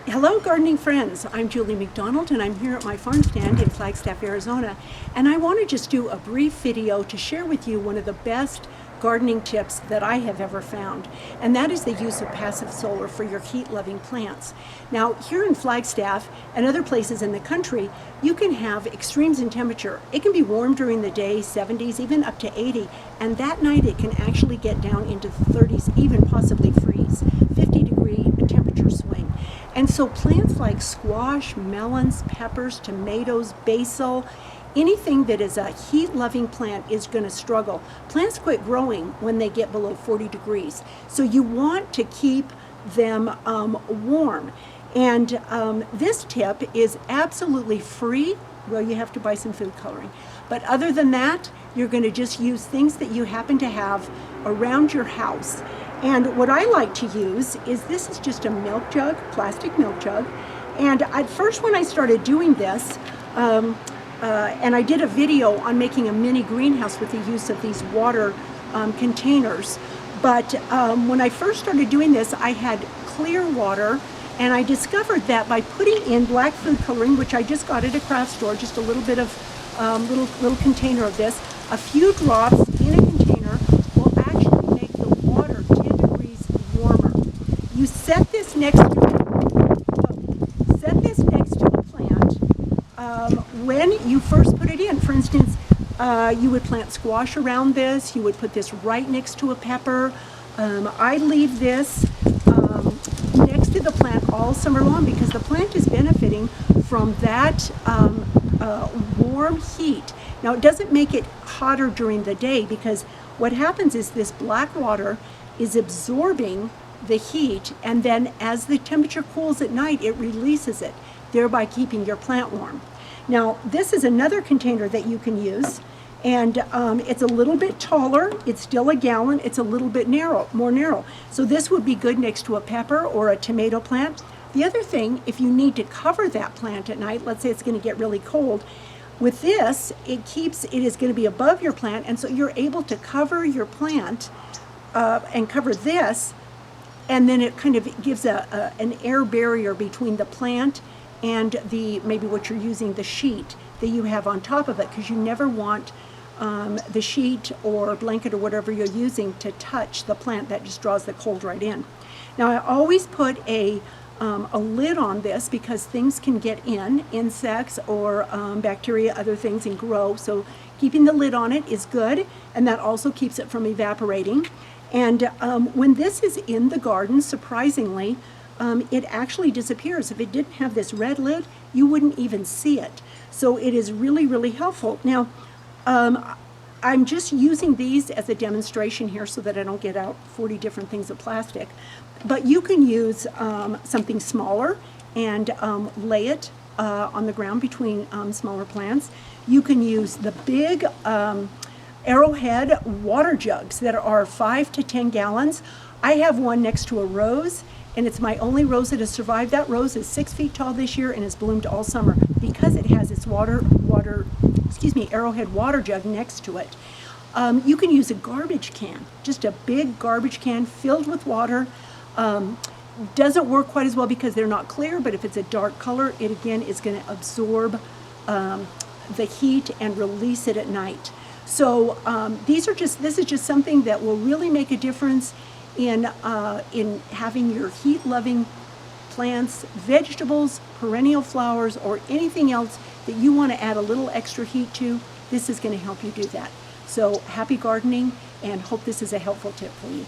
Hello gardening friends, I'm Julie McDonald and I'm here at my farm stand in Flagstaff, Arizona, and I want to just do a brief video to share with you one of the best gardening tips that I have ever found, and that is the use of passive solar for your heat-loving plants. Now here in Flagstaff and other places in the country, you can have extremes in temperature. It can be warm during the day, 70s, even up to 80, and that night it can actually get down into the 30s, even possibly freeze, 50-degree temperature swing. And so plants like squash, melons, peppers, tomatoes, basil, anything that is a heat-loving plant is going to struggle. Plants quit growing when they get below 40 degrees. So you want to keep them warm. And this tip is absolutely free. Well, you have to buy some food coloring. But other than that, you're going to just use things that you happen to have around your house. And what I like to use is, this is just a milk jug, plastic milk jug. And at first when I started doing this, and I did a video on making a mini greenhouse with the use of these water containers. But when I first started doing this, I had clear water, and I discovered that by putting in black food coloring, which I just got at a craft store, just a little bit of little container of this, a few drops in a container will actually make the water 10 degrees warmer. You set this next to a plant. When you first put it in, for instance, you would plant squash around this. You would put this right next to a pepper. I leave this next to the plant all summer long because the plant is benefiting from that warm heat. Now, it doesn't make it hotter during the day, because what happens is this black water is absorbing the heat, and then as the temperature cools at night, it releases it, thereby keeping your plant warm. Now, this is another container that you can use, and it's a little bit taller. It's still a gallon. It's a little bit more narrow. So this would be good next to a pepper or a tomato plant. The other thing, if you need to cover that plant at night, let's say it's going to get really cold, with this, it is going to be above your plant, and so you're able to cover your plant and cover this, and then it kind of gives an air barrier between the plant and maybe what you're using, the sheet that you have on top of it, because you never want the sheet or blanket or whatever you're using to touch the plant. That just draws the cold right in. Now, I always put a lid on this because things can get in, insects or bacteria, other things, and grow. So keeping the lid on it is good, and that also keeps it from evaporating. And when this is in the garden, surprisingly, it actually disappears. If it didn't have this red lid, you wouldn't even see it. So it is really, really helpful. Now, I'm just using these as a demonstration here so that I don't get out 40 different things of plastic. But you can use something smaller and lay it on the ground between smaller plants. You can use the big Arrowhead water jugs that are 5 to 10 gallons. I have one next to a rose, and it's my only rose that has survived. That rose is 6 feet tall this year and has bloomed all summer because it has its Arrowhead water jug next to it. You can use a garbage can, just a big garbage can filled with water. Doesn't work quite as well because they're not clear, but if it's a dark color, it again is going to absorb the heat and release it at night. So this is just something that will really make a difference in having your heat-loving plants, vegetables, perennial flowers, or anything else that you want to add a little extra heat to. This is going to help you do that. So happy gardening, and hope this is a helpful tip for you.